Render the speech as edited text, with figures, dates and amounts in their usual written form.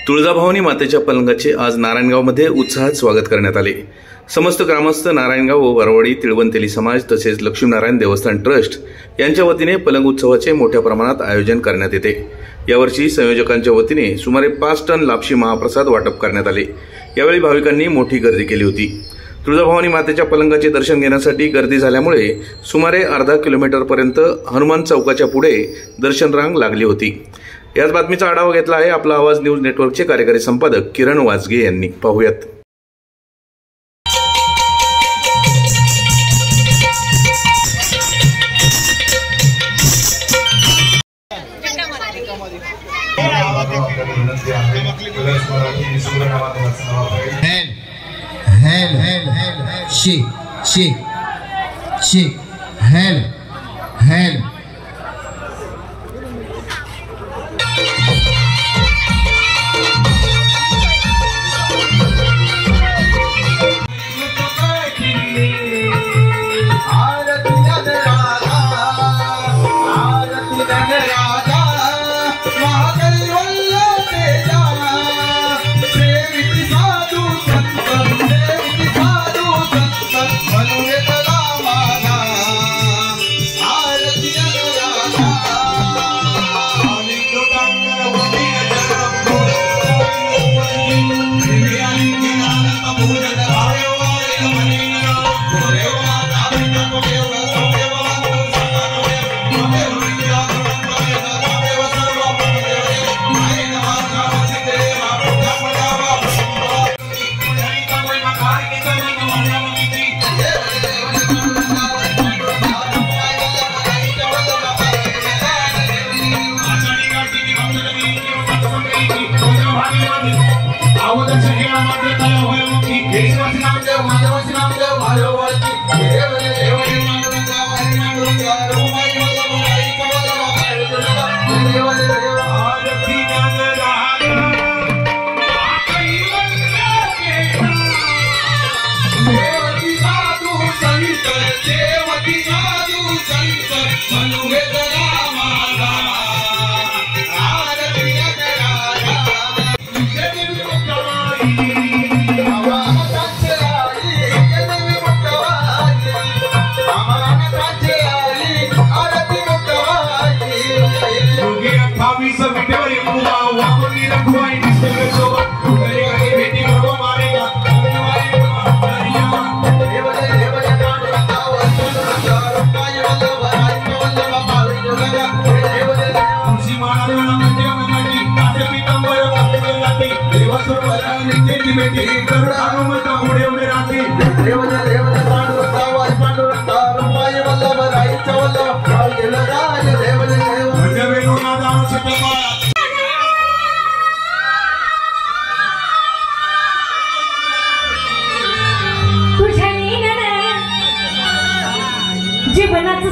तुळजाभवानी मातेच्या पलंगाचे आज नारायणगावमध्ये उत्साहात स्वागत करण्यात आले। समस्त ग्रामस्थ, नारायणगाव व वरवडी, तिळवंतेली समाज तसेच लक्ष्मीनारायण देवस्थान ट्रस्ट यांच्या वतीने पलंग उत्सवाचे मोठ्या प्रमाणात आयोजन करण्यात येते। यावर्षी संयोजकांच्या वतीने सुमारे 5 टन लापशी महाप्रसाद वाटप करण्यात आले। यावेळी भाविकांनी मोठी गर्दी केली होती। तुळजाभवानी मातेच्या पलंगाचे दर्शन घेण्यासाठी गर्दी झाल्यामुळे सुमारे अर्धा किलोमीटरपर्यंत हनुमान चौकाच्या पुढे दर्शन रांग लागली होती। याच बातमीचा आढावा घेतला आहे आपला आवाज न्यूज नेटवर्कचे कार्यकारी संपादक किरण वाजगे यांनी। पाहूयात। जीवनाचं